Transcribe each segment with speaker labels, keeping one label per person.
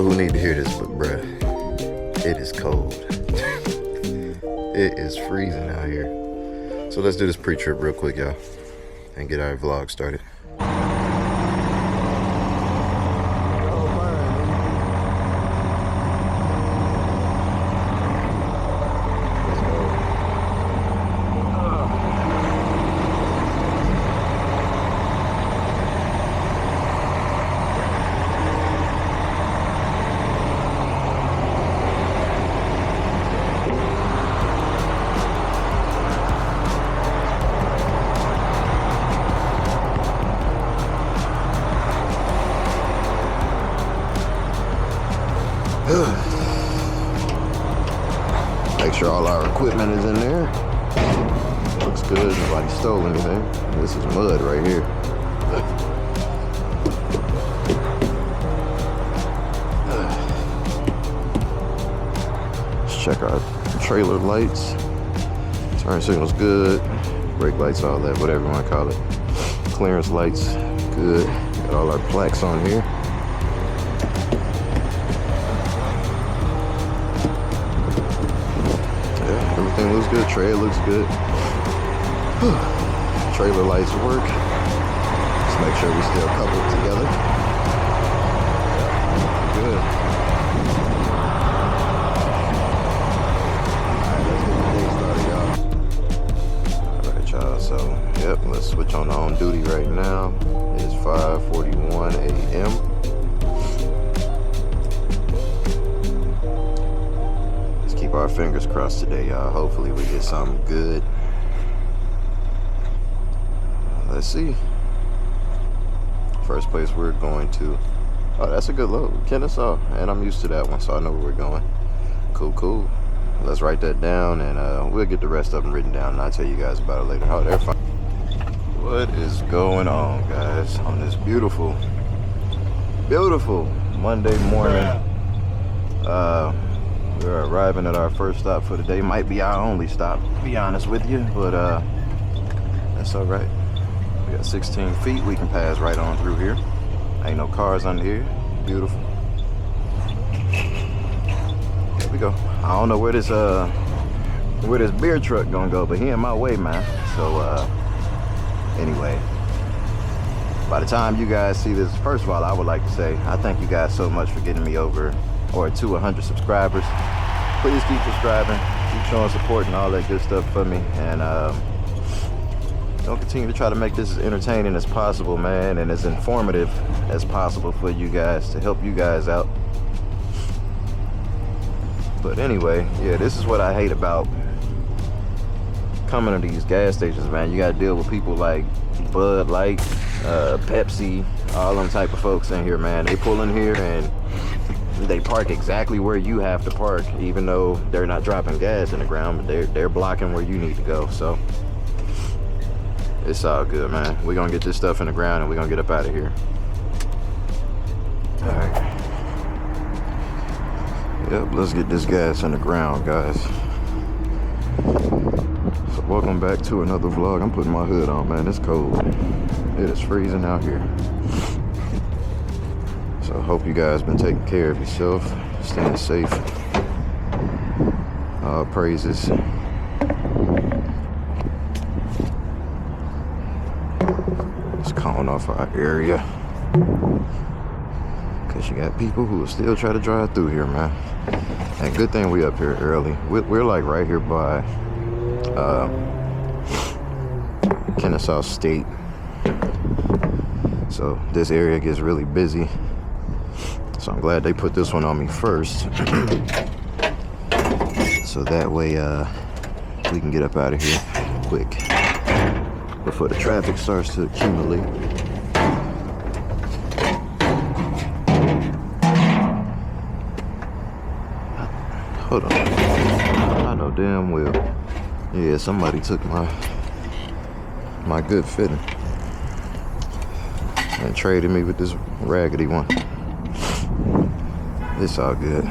Speaker 1: know who need to hear this, but bruh, it is cold. It is freezing out here. So let's do this pre-trip real quick, y'all, and get our vlog started. Make sure all our equipment is in there. Looks good. Nobody stole anything. This is mud right here. Let's check our trailer lights. Turn signal's good. Brake lights, all that, whatever you want to call it. Clearance lights, good. Got all our plaques on here. Everything looks good. Tread looks good. Trailer lights work. Let's make sure we still coupled together. Good. Alright, let's get the day started, y'all. Alright, y'all. So, yep, let's switch on duty right now. It's 5:41 a.m. Keep our fingers crossed today, y'all. Hopefully we get something good. Let's see. First place we're going to. Oh, that's a good load. Kennesaw. And I'm used to that one, so I know where we're going. Cool, cool. Let's write that down, and we'll get the rest of them written down, and I'll tell you guys about it later. Oh, they're fine. What is going on, guys, on this beautiful, beautiful Monday morning? We're arriving at our first stop for the day. Might be our only stop, to be honest with you, but that's all right. We got 16 feet. We can pass right on through here. Ain't no cars under here. Beautiful. There we go. I don't know where this beer truck gonna go, but he in my way, man. So anyway, by the time you guys see this, first of all, I would like to say I thank you guys so much for getting me over to 100 subscribers. Please keep subscribing, keep showing support and all that good stuff for me, and don't continue to try to make this as entertaining as possible, man, and as informative as possible for you guys, to help you guys out. But anyway, yeah, this is what I hate about coming to these gas stations, man. You gotta deal with people like Bud Light, Pepsi, all them type of folks in here, man. They pull in here and they park exactly where you have to park, even though they're not dropping gas in the ground, but they're blocking where you need to go. So it's all good, man. We're gonna get this stuff in the ground and we're gonna get up out of here. All right. Yep, let's get this gas in the ground, guys. So welcome back to another vlog. I'm putting my hood on, man. It's cold. It is freezing out here. So I hope you guys been taking care of yourself, staying safe. All praises. Just calling off our area, cause you got people who will still try to drive through here, man. And good thing we up here early. We're like right here by Kennesaw State. So this area gets really busy. So I'm glad they put this one on me first. So that way we can get up out of here quick before the traffic starts to accumulate. Hold on. I know damn well. Yeah, somebody took my good fitting and traded me with this raggedy one. It's all good.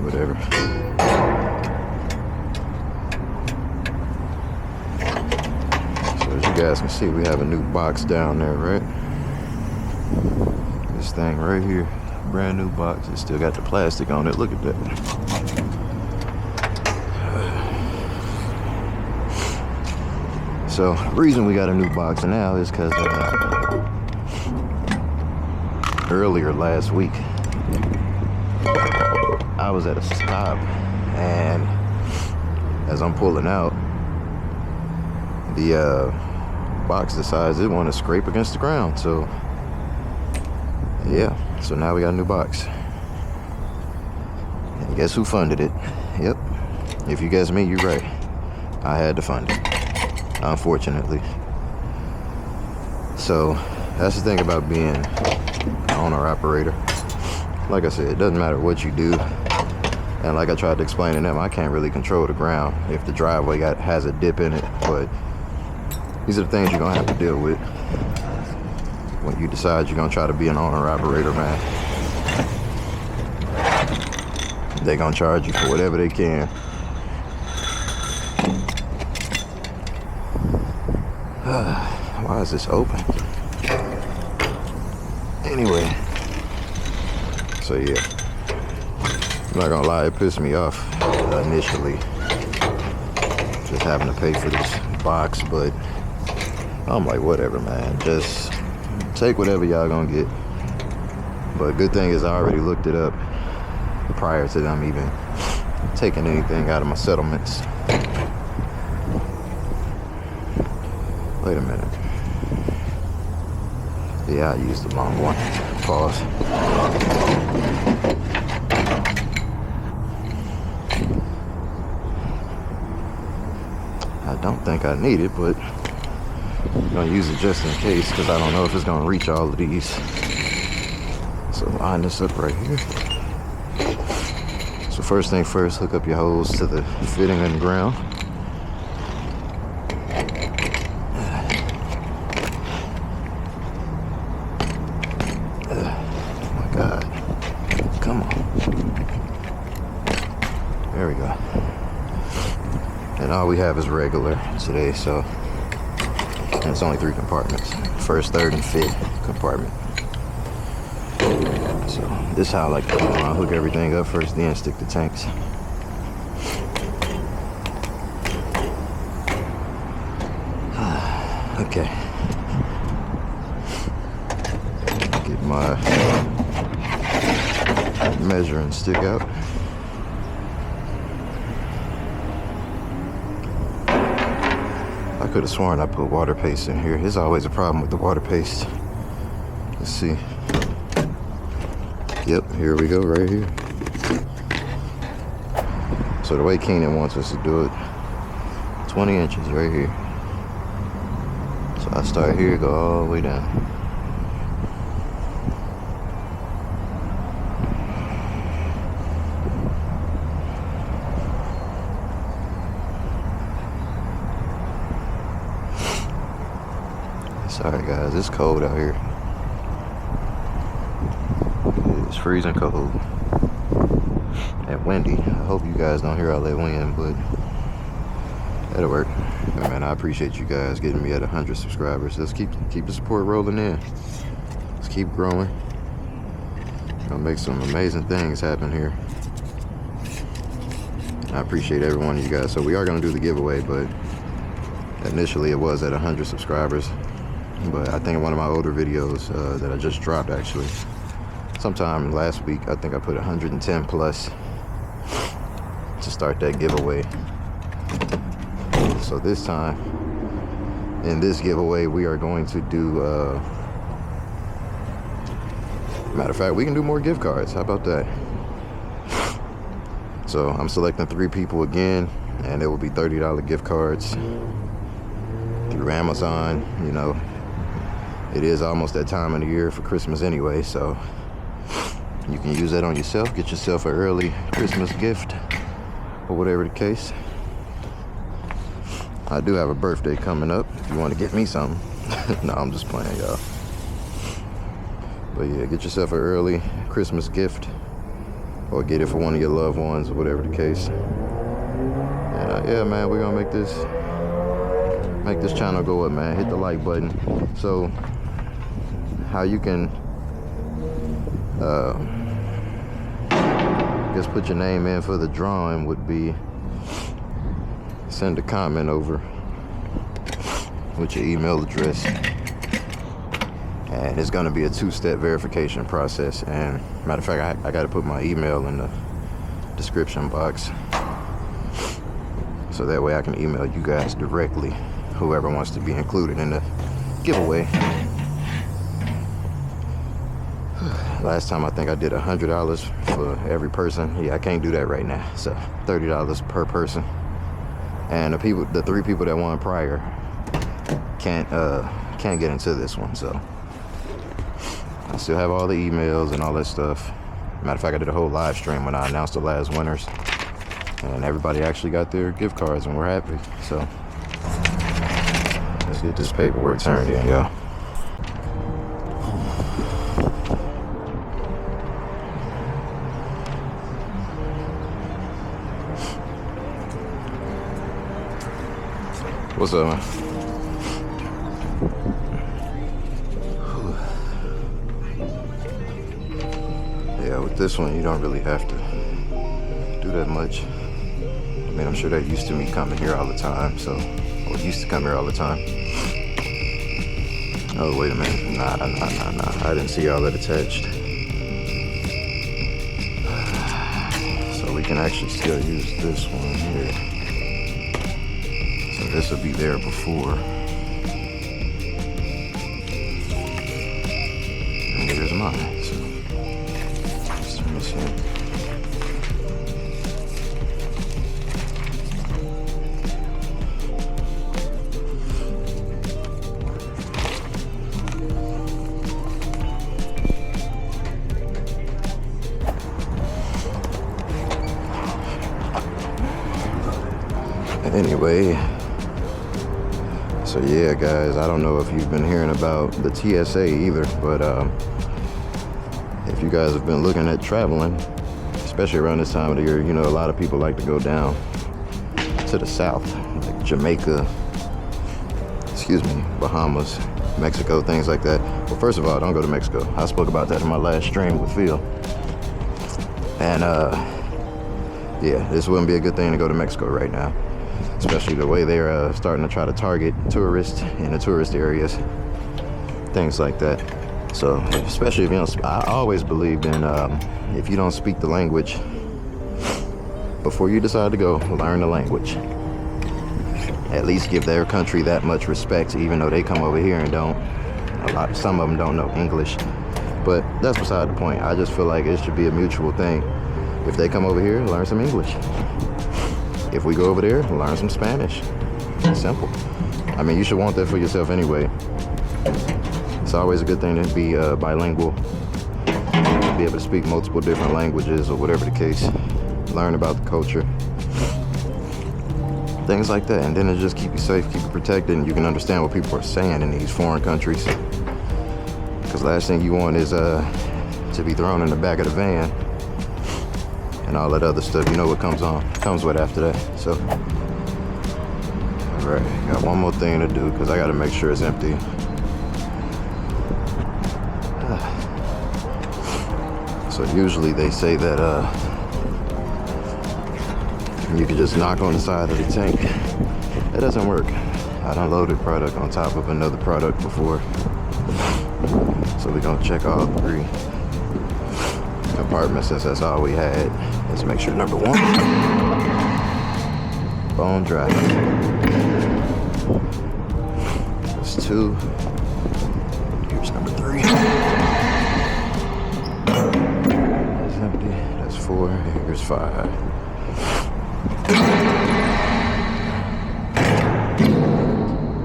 Speaker 1: Whatever. So as you guys can see, we have a new box down there, right? This thing right here. Brand new box. It still got the plastic on it. Look at that. So the reason we got a new box now is because earlier last week I was at a stop, and as I'm pulling out, the box decides it want to scrape against the ground. So yeah, so now we got a new box. And guess who funded it? Yep, if you guess me, you're right. I had to fund it, unfortunately. So that's the thing about being an owner operator. Like I said, it doesn't matter what you do. And like I tried to explain to them, I can't really control the ground if the driveway has a dip in it. But these are the things you're gonna have to deal with when you decide you're gonna try to be an owner operator, man. They're gonna charge you for whatever they can. Why is this open? Anyway, so yeah, I'm not gonna lie, it pissed me off initially, just having to pay for this box, but I'm like, whatever, man, just take whatever y'all gonna get. But good thing is I already looked it up prior to them even taking anything out of my settlements. Wait a minute. Yeah, I used the long one. Pause. I don't think I need it, but I'm gonna use it just in case, because I don't know if it's gonna reach all of these. So line this up right here. So first thing first, hook up your hose to the fitting in the ground. There we go. And all we have is regular today, so and it's only 3 compartments. First, third, and fifth compartment. So this is how I like to do it. I'll hook everything up first, then stick the tanks. Okay. Get my measuring stick out. I could have sworn I put water paste in here. There's always a problem with the water paste. Let's see. Yep, here we go, right here. So the way Keenan wants us to do it, 20 inches right here. So I start here, go all the way down. Sorry guys, it's cold out here. It's freezing cold and windy. I hope you guys don't hear all that wind, but that'll work. Hey, man, I appreciate you guys getting me at 100 subscribers. Let's keep the support rolling in. Let's keep growing. Gonna make some amazing things happen here. I appreciate every one of you guys. So we are gonna do the giveaway, but initially it was at 100 subscribers. But I think in one of my older videos that I just dropped, actually, sometime last week, I think I put 110 plus to start that giveaway. So this time, in this giveaway, we are going to do, matter of fact, we can do more gift cards. How about that? So I'm selecting 3 people again, and it will be $30 gift cards through Amazon. You know, it is almost that time of the year for Christmas anyway, so you can use that on yourself. Get yourself an early Christmas gift or whatever the case. I do have a birthday coming up if you want to get me something. No, I'm just playing, y'all. But yeah, get yourself an early Christmas gift or get it for one of your loved ones or whatever the case. And yeah, man, we're gonna make this channel go up, man. Hit the like button. So how you can Just put your name in for the drawing would be send a comment over with your email address, and it's going to be a 2-step verification process. And matter of fact, I got to put my email in the description box so that way I can email you guys directly, whoever wants to be included in the giveaway. Last time I think I did $100 for every person. Yeah, I can't do that right now. So $30 per person. And the 3 people that won prior can't get into this one. So I still have all the emails and all that stuff. Matter of fact, I did a whole live stream when I announced the last winners, and everybody actually got their gift cards, and we're happy. So let's get this paperwork turned in, y'all. What's up, man? Yeah, with this one, you don't really have to do that much. I mean, I'm sure they're used to me coming here all the time, so, or used to come here all the time. Oh, wait a minute. Nah. I didn't see all that attached. So we can actually still use this one here. So this will be there before. And here's mine. So let's turn this in. Anyway, so yeah, guys, I don't know if you've been hearing about the TSA either, but if you guys have been looking at traveling, especially around this time of the year, you know, a lot of people like to go down to the south, like Jamaica, Bahamas, Mexico, things like that. Well, first of all, don't go to Mexico. I spoke about that in my last stream with Phil. And yeah, this wouldn't be a good thing to go to Mexico right now, especially the way they're starting to try to target tourists in the tourist areas, things like that. So especially if you don't, I always believed in if you don't speak the language, before you decide to go, learn the language. At least give their country that much respect, even though they come over here and some of them don't know English. But that's beside the point. I just feel like it should be a mutual thing. If they come over here, learn some English. If we go over there, learn some Spanish. Simple. I mean, you should want that for yourself anyway. It's always a good thing to be bilingual, be able to speak multiple different languages or whatever the case, learn about the culture, things like that. And then it just keep you safe, keep you protected, and you can understand what people are saying in these foreign countries. Because last thing you want is to be thrown in the back of the van and all that other stuff. You know what comes with after that. So, all right, got one more thing to do because I got to make sure it's empty. So usually they say that you can just knock on the side of the tank. That doesn't work. I done loaded product on top of another product before. So we're gonna check all 3 compartments since that's all we had. Let's make sure number 1, bone dry. That's 2. Here's number 3. That's empty. That's 4. Here's 5.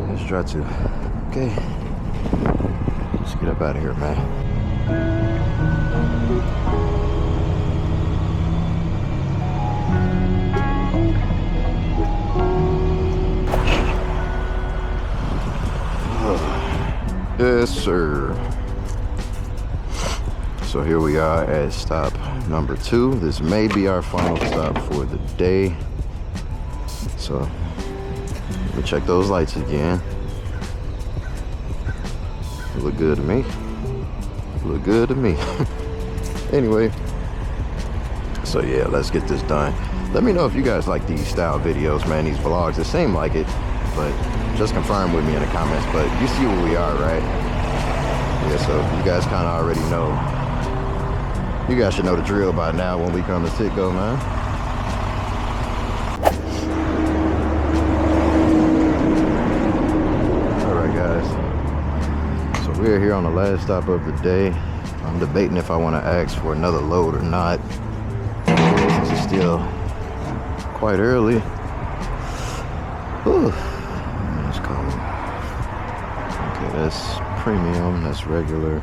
Speaker 1: Let's try 2. Okay. Let's get up out of here, man. Yes, sir. So here we are at stop number 2. This may be our final stop for the day. So we'll check those lights again. Look good to me. Look good to me. Anyway, so yeah, let's get this done. Let me know if you guys like these style videos, man, these vlogs. It seemed like it, but just confirm with me in the comments. But you see where we are, right? Yeah, so you guys kind of already know. You guys should know the drill by now when we come to Citgo, man. All right, guys. So we're here on the last stop of the day. I'm debating if I want to ask for another load or not, since it's still quite early. Whew. It's cold. Okay, that's premium, that's regular.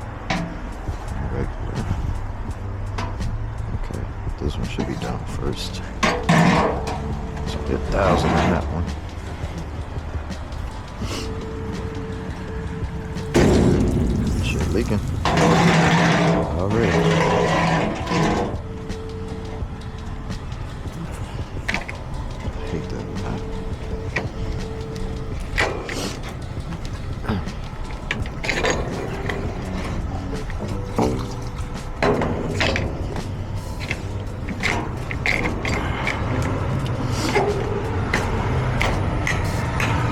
Speaker 1: Okay, this one should be done first. So get 1,000 on that one. Shit leaking. Already. Hate that, man.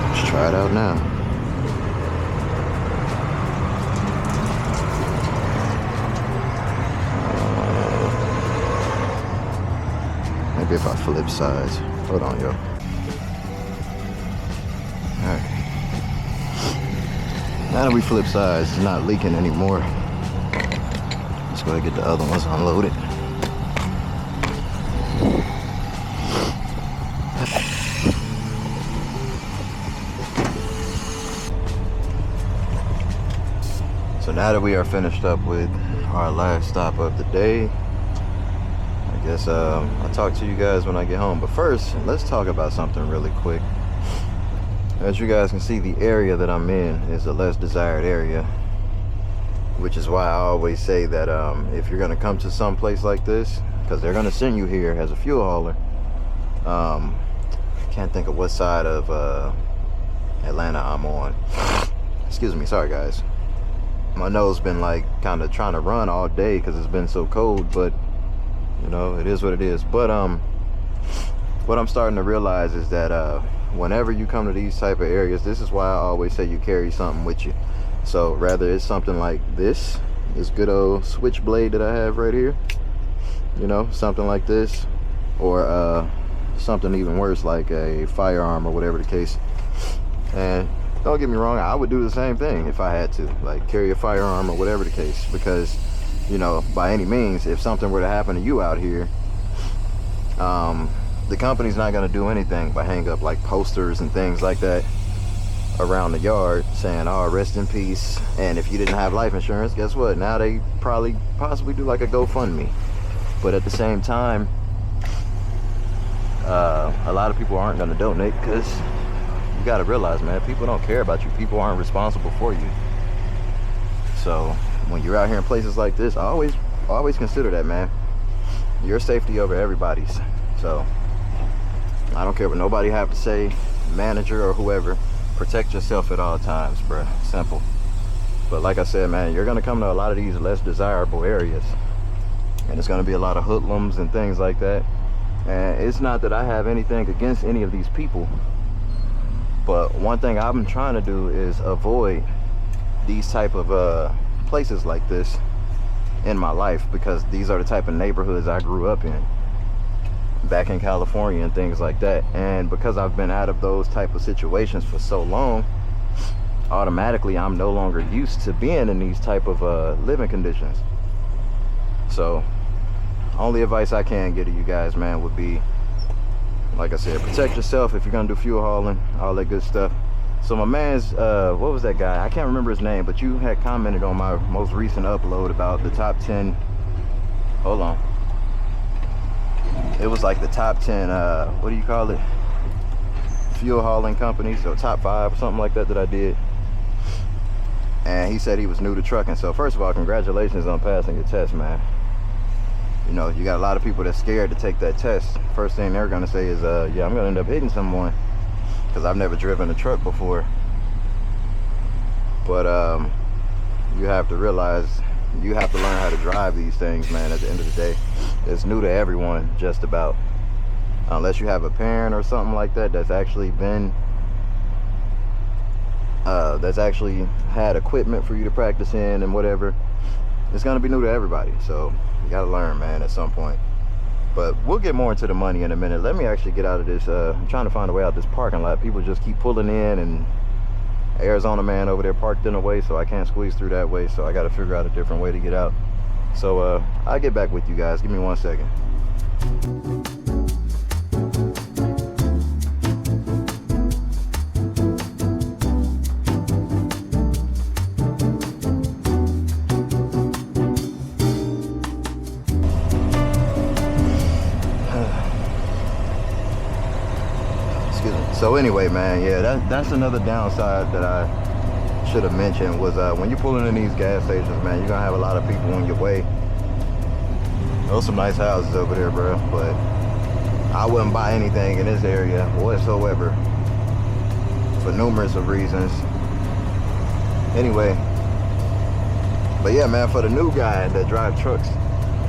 Speaker 1: Let's try it out now. Maybe if I flip sides. Hold on, yo. Alright. Now that we flip sides, it's not leaking anymore. Let's go ahead and get the other ones unloaded. So now that we are finished up with our last stop of the day, I guess I'll talk to you guys when I get home. But first, let's talk about something really quick. As you guys can see, the area that I'm in is a less desired area, which is why I always say that if you're gonna come to some place like this, because they're gonna send you here as a fuel hauler. I can't think of what side of Atlanta I'm on. Excuse me, sorry guys. My nose been like kind of trying to run all day because it's been so cold, but you know, it is what it is. But what I'm starting to realize is that whenever you come to these type of areas, this is why I always say you carry something with you. So rather it's something like this good old switchblade that I have right here, you know, something like this, or something even worse like a firearm or whatever the case. And don't get me wrong, I would do the same thing if I had to, like carry a firearm or whatever the case, because you know, by any means, if something were to happen to you out here, the company's not going to do anything but hang up like posters and things like that around the yard saying, oh, rest in peace. And if you didn't have life insurance, guess what? Now they possibly do like a GoFundMe. But at the same time, a lot of people aren't going to donate, because you got to realize, man, people don't care about you. People aren't responsible for you. So when you're out here in places like this, I always consider that, man. Your safety over everybody's. So I don't care what nobody have to say, manager or whoever. Protect yourself at all times, bruh. Simple. But like I said, man, you're gonna come to a lot of these less desirable areas, and it's gonna be a lot of hoodlums and things like that. And it's not that I have anything against any of these people, but one thing I've been trying to do is avoid these type of places like this in my life, because these are the type of neighborhoods I grew up in back in California and things like that. And because I've been out of those type of situations for so long, automatically I'm no longer used to being in these type of living conditions. So only advice I can give to you guys, man, would be, like I said, protect yourself if you're gonna do fuel hauling, all that good stuff. So my man's, what was that guy? I can't remember his name, but you had commented on my most recent upload about the top 10, hold on. It was like the top 10, what do you call it? Fuel hauling companies, or top 5 or something like that I did. And he said he was new to trucking. So first of all, congratulations on passing your test, man. You know, you got a lot of people that's scared to take that test. First thing they're gonna say is, yeah, I'm gonna end up hitting someone, because I've never driven a truck before. But you have to realize you have to learn how to drive these things, man. At the end of the day, it's new to everyone, just about, unless you have a parent or something like that that's actually been that's actually had equipment for you to practice in and whatever. It's gonna be new to everybody, so you gotta learn, man, at some point. But we'll get more into the money in a minute. Let me actually get out of this. I'm trying to find a way out this parking lot. People just keep pulling in, and Arizona man over there parked in a way, so I can't squeeze through that way, so I got to figure out a different way to get out. So I'll get back with you guys. Give me 1 second. So anyway, man, yeah, that's another downside that I should have mentioned was when you're pulling in these gas stations, man, you're gonna have a lot of people in your way. Those some nice houses over there, bro, but I wouldn't buy anything in this area whatsoever for numerous of reasons. Anyway, but yeah, man, for the new guy that drive trucks,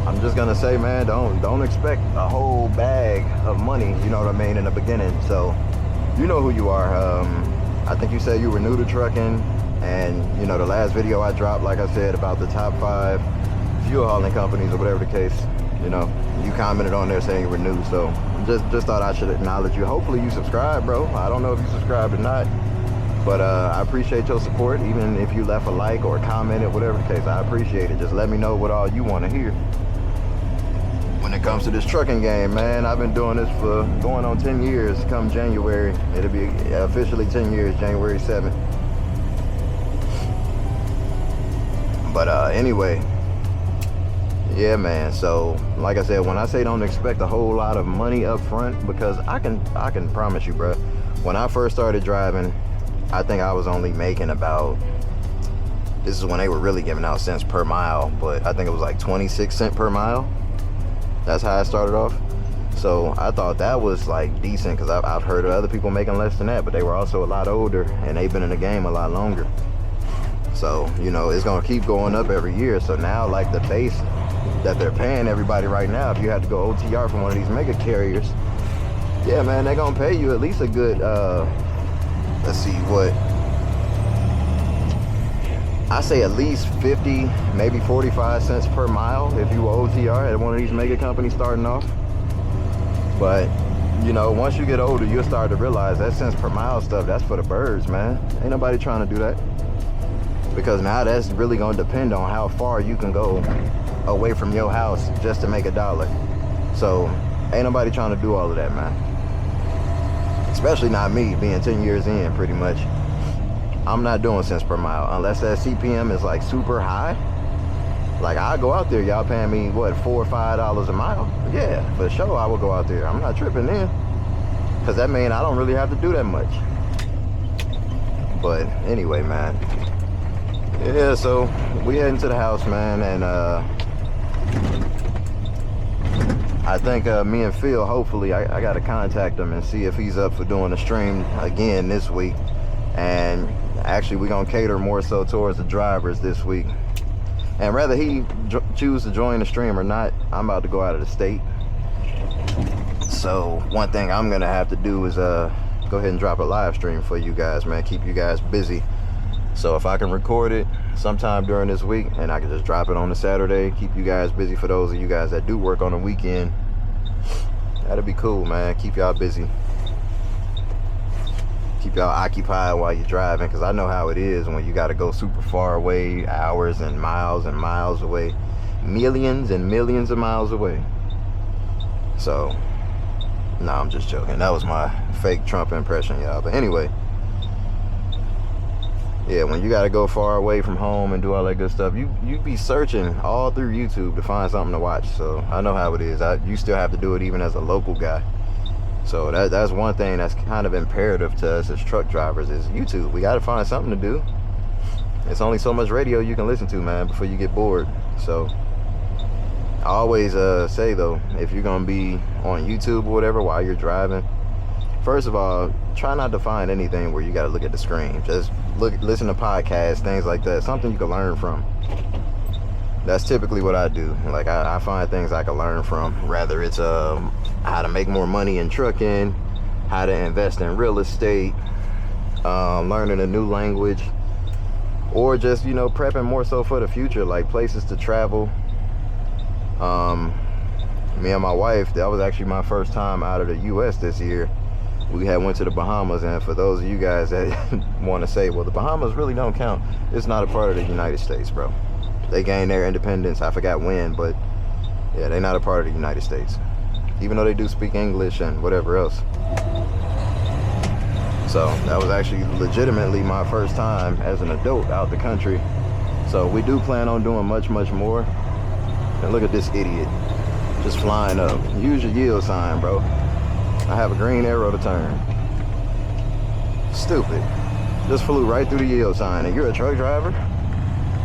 Speaker 1: I'm just gonna say, man, don't expect a whole bag of money, you know what I mean, in the beginning. So you know who you are. I think you said you were new to trucking, and you know the last video I dropped, like I said, about the top 5 fuel hauling companies or whatever the case, you know, you commented on there saying you were new. So just thought I should acknowledge you. Hopefully you subscribe, bro. I don't know if you subscribed or not, but I appreciate your support. Even if you left a like or commented, whatever the case, I appreciate it. Just let me know what all you want to hear when it comes to this trucking game, man. I've been doing this for going on 10 years come January. It'll be officially 10 years, January 7th. But anyway, yeah, man. So like I said, when I say don't expect a whole lot of money up front, because I can promise you, bro, when I first started driving, I think I was only making about, this is when they were really giving out cents per mile, but I think it was like 26 cents per mile. That's how I started off. So I thought that was like decent, because I've heard of other people making less than that, but they were also a lot older and they've been in the game a lot longer. So, you know, it's gonna keep going up every year. So now, like, the base that they're paying everybody right now, if you had to go OTR from one of these mega carriers, yeah, man, they're gonna pay you at least a good, let's see, what, I say at least 50, maybe 45 cents per mile if you were OTR at one of these mega companies starting off. But, you know, once you get older, you'll start to realize that cents per mile stuff, that's for the birds, man. Ain't nobody trying to do that. Because now that's really gonna depend on how far you can go away from your house just to make $1. So ain't nobody trying to do all of that, man. Especially not me, being 10 years in, pretty much. I'm not doing cents per mile unless that CPM is like super high. Like, I go out there, y'all paying me what, $4 or $5 a mile? Yeah, for sure I will go out there. I'm not tripping then, because that means I don't really have to do that much. But anyway, man, yeah, so we heading to the house, man, and I think me and Phil, hopefully I gotta contact him and see if he's up for doing a stream again this week. And actually, we're gonna cater more so towards the drivers this week. And whether he choose to join the stream or not, I'm about to go out of the state. So one thing I'm gonna have to do is go ahead and drop a live stream for you guys, man. Keep you guys busy. So if I can record it sometime during this week and I can just drop it on a Saturday, keep you guys busy. For those of you guys that do work on the weekend, that'd be cool, man. Keep y'all busy. Keep y'all occupied while you're driving, because I know how it is when you got to go super far away, hours and miles away, millions and millions of miles away. So, no, I'm just joking. That was my fake Trump impression, y'all. But anyway, yeah, when you got to go far away from home and do all that good stuff, you be searching all through YouTube to find something to watch. So I know how it is. You still have to do it even as a local guy. So that's one thing that's kind of imperative to us as truck drivers is YouTube. We got to find something to do. It's only so much radio you can listen to, man, before you get bored. So I always say, though, if you're going to be on YouTube or whatever while you're driving, first of all, try not to find anything where you got to look at the screen. Just listen to podcasts, things like that, something you can learn from. that's typically what I do. Like I find things I can learn from, rather it's how to make more money in trucking, how to invest in real estate, learning a new language, or just, you know, prepping more so for the future, like places to travel. Me and my wife, that was actually my first time out of the US this year. We had went to the Bahamas, and for those of you guys that want to say, well, the Bahamas really don't count, it's not a part of the United States, bro. They gained their independence, I forgot when, but yeah, they're not a part of the United States, even though they do speak English and whatever else. So that was actually legitimately my first time as an adult out the country. So we do plan on doing much more. And look at this idiot just flying up. Use your yield sign, bro. I have a green arrow to turn. Stupid. Just flew right through the yield sign, and you're a truck driver?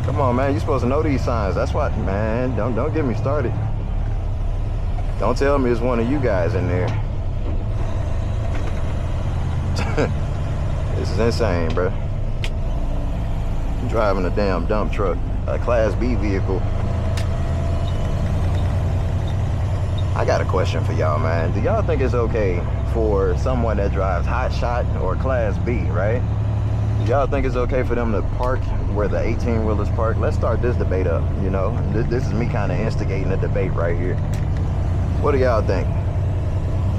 Speaker 1: Come on, man, you're supposed to know these signs. That's why, man, don't get me started. Don't tell me it's one of you guys in there. This is insane, bro. I'm driving a damn dump truck, a Class B vehicle. I got a question for y'all, man. Do y'all think it's okay for someone that drives hot shot or Class B, right? Do y'all think it's okay for them to park where the 18-wheelers park? Let's start this debate up, you know? This is me kind of instigating a debate right here. What do y'all think?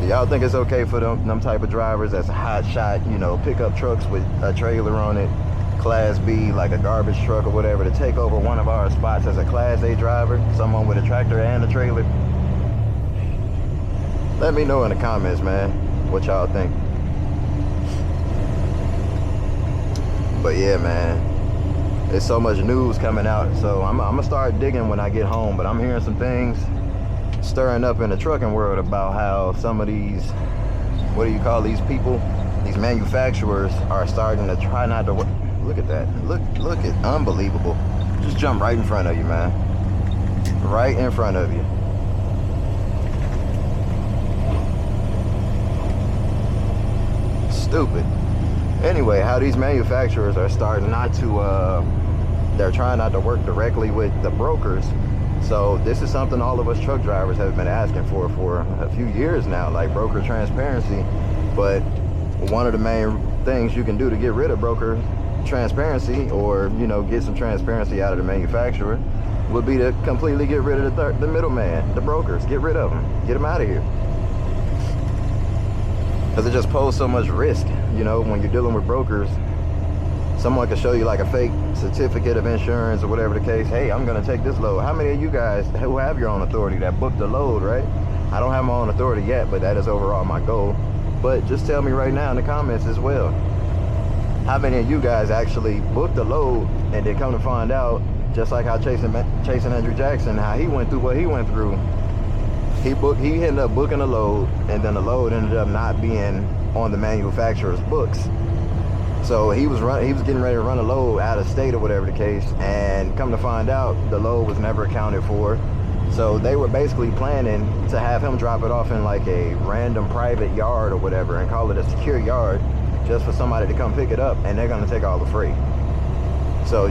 Speaker 1: Do y'all think it's okay for them type of drivers that's a hot shot, you know, pickup trucks with a trailer on it, Class B, like a garbage truck or whatever, to take over one of our spots as a Class A driver, someone with a tractor and a trailer? Let me know in the comments, man, what y'all think. But yeah, man, there's so much news coming out, so I'm gonna start digging when I get home. But I'm hearing some things stirring up in the trucking world about how some of these, what do you call these people, these manufacturers are starting to try not to work. Look at that. Look at, unbelievable. Just jump right in front of you, man. Right in front of you. Stupid. Anyway, how these manufacturers are starting not to, they're trying not to work directly with the brokers. So this is something all of us truck drivers have been asking for a few years now, like broker transparency. But one of the main things you can do to get rid of broker transparency, or, you know, get some transparency out of the manufacturer, would be to completely get rid of the middleman, the brokers. Get rid of them. Get them out of here. Because it just poses so much risk, you know, when you're dealing with brokers. Someone can show you like a fake certificate of insurance or whatever the case. Hey, I'm gonna take this load. How many of you guys who have your own authority that booked the load, right? I don't have my own authority yet, but that is overall my goal. But just tell me right now in the comments as well, how many of you guys actually booked the load and then come to find out, just like how chasing Andrew Jackson, how he went through what he went through. He ended up booking a load, and then the load ended up not being on the manufacturer's books. So he was getting ready to run a load out of state or whatever the case, and come to find out the load was never accounted for. So they were basically planning to have him drop it off in like a random private yard or whatever, and call it a secure yard, just for somebody to come pick it up, and they're gonna take all the freight. So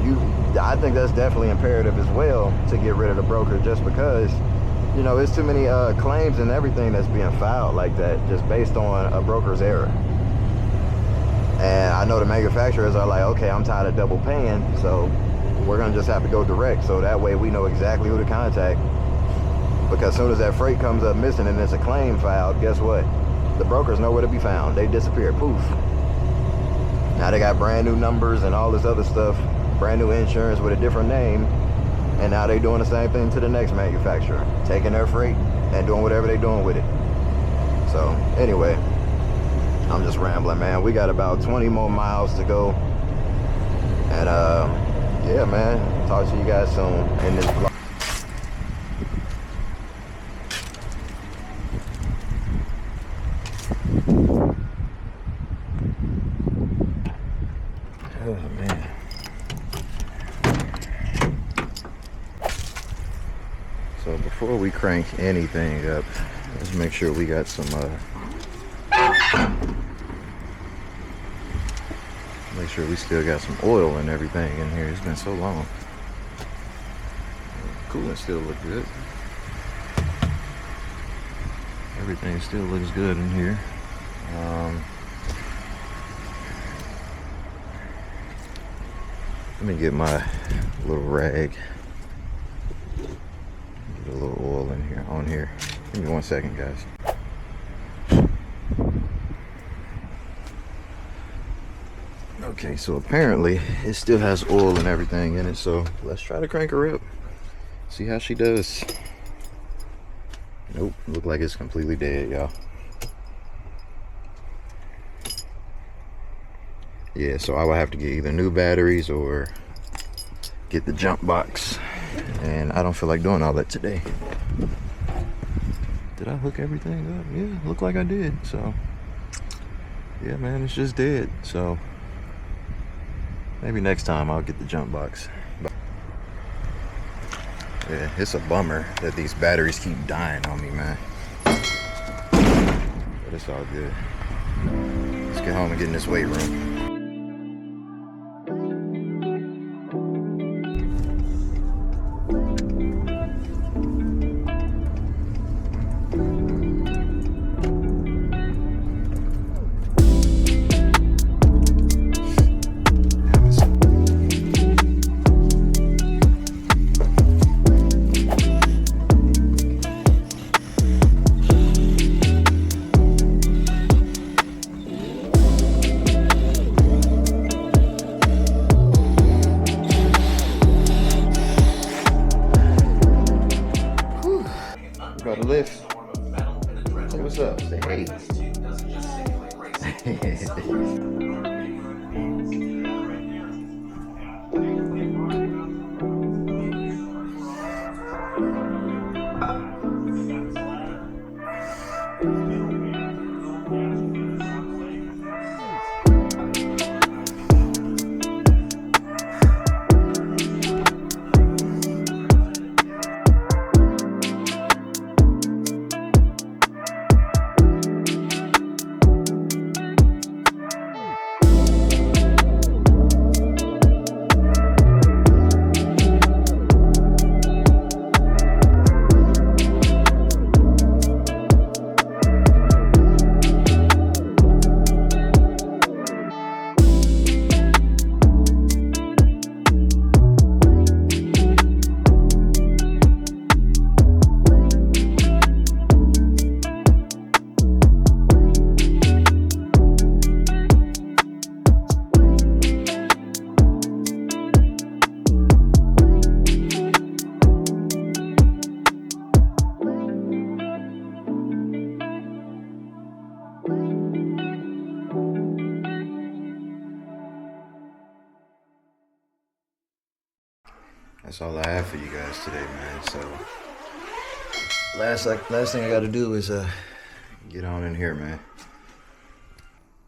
Speaker 1: I think that's definitely imperative as well, to get rid of the broker, just because, you know, there's too many claims and everything that's being filed like that, just based on a broker's error. And I know the manufacturers are like, okay, I'm tired of double paying, so we're gonna just have to go direct, so that way we know exactly who to contact. Because as soon as that freight comes up missing and there's a claim filed, guess what? The brokers nowhere to be found. They disappear, poof. Now they got brand new numbers and all this other stuff, brand new insurance with a different name, and now they doing the same thing to the next manufacturer, taking their freight and doing whatever they doing with it. So anyway, I'm just rambling, man. We got about 20 more miles to go, and yeah, man, talk to you guys soon in this vlog. Oh man. So before we crank anything up, let's make sure we got some make sure we still got some oil and everything in here. It's been so long. Coolant still look good. Everything still looks good in here. Let me get my little rag. Get a little oil in here, on here. Give me 1 second, guys. Okay, so apparently it still has oil and everything in it, so let's try to crank her up. See how she does. Nope, look like it's completely dead, y'all. Yeah, so I will have to get either new batteries or get the jump box. And I don't feel like doing all that today. Did I hook everything up? Yeah, looked like I did. So, yeah, man, it's just dead. So, maybe next time I'll get the jump box. Yeah, it's a bummer that these batteries keep dying on me, man. But it's all good. Let's get home and get in this weight room. Got a lift. Say what's up. Say hey. That's all I have for you guys today, man. So last thing I got to do is get on in here, man.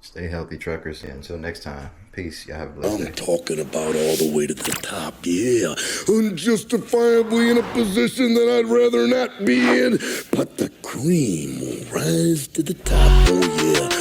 Speaker 1: Stay healthy, truckers. And until next time, peace. Y'all have a blessed day.
Speaker 2: I'm talking about all the way to the top, yeah. Unjustifiably in a position that I'd rather not be in. But the cream will rise to the top, oh yeah.